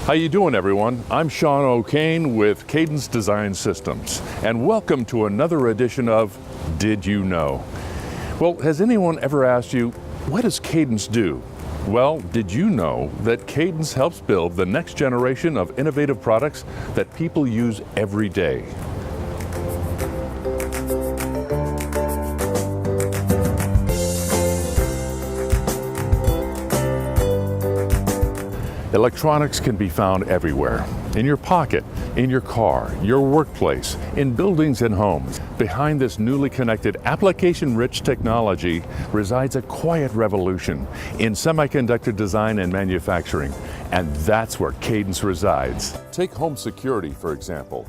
How you doing, everyone? I'm Sean O'Kane with Cadence Design Systems, and welcome to another edition of Did You Know? Well, has anyone ever asked you, what does Cadence do? Well, did you know that Cadence helps build the next generation of innovative products that people use every day? Electronics can be found everywhere. In your pocket, in your car, your workplace, in buildings and homes. Behind this newly connected, application-rich technology resides a quiet revolution in semiconductor design and manufacturing. And that's where Cadence resides. Take home security, for example.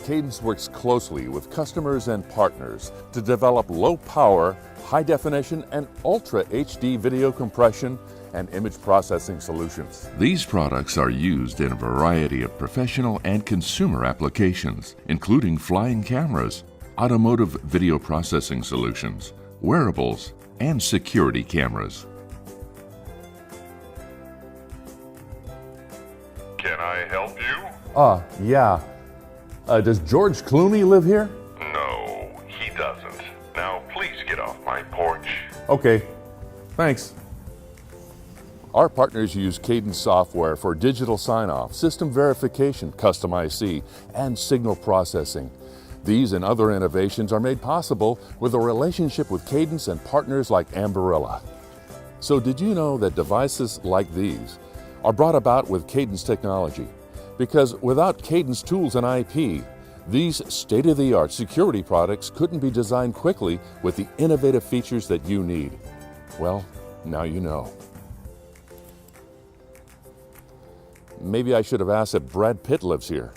Cadence works closely with customers and partners to develop low-power, high-definition, and Ultra HD video compression and image processing solutions. These products are used in a variety of professional and consumer applications, including flying cameras, automotive video processing solutions, wearables, and security cameras. Can I help you? Yeah. Does George Clooney live here? No, he doesn't. Now please get off my porch. Okay, thanks. Our partners use Cadence software for digital sign-off, system verification, custom IC, and signal processing. These and other innovations are made possible with a relationship with Cadence and partners like Ambarella. So did you know that devices like these are brought about with Cadence technology? Because without Cadence tools and IP, these state-of-the-art security products couldn't be designed quickly with the innovative features that you need. Well, now you know. Maybe I should have asked if Brad Pitt lives here.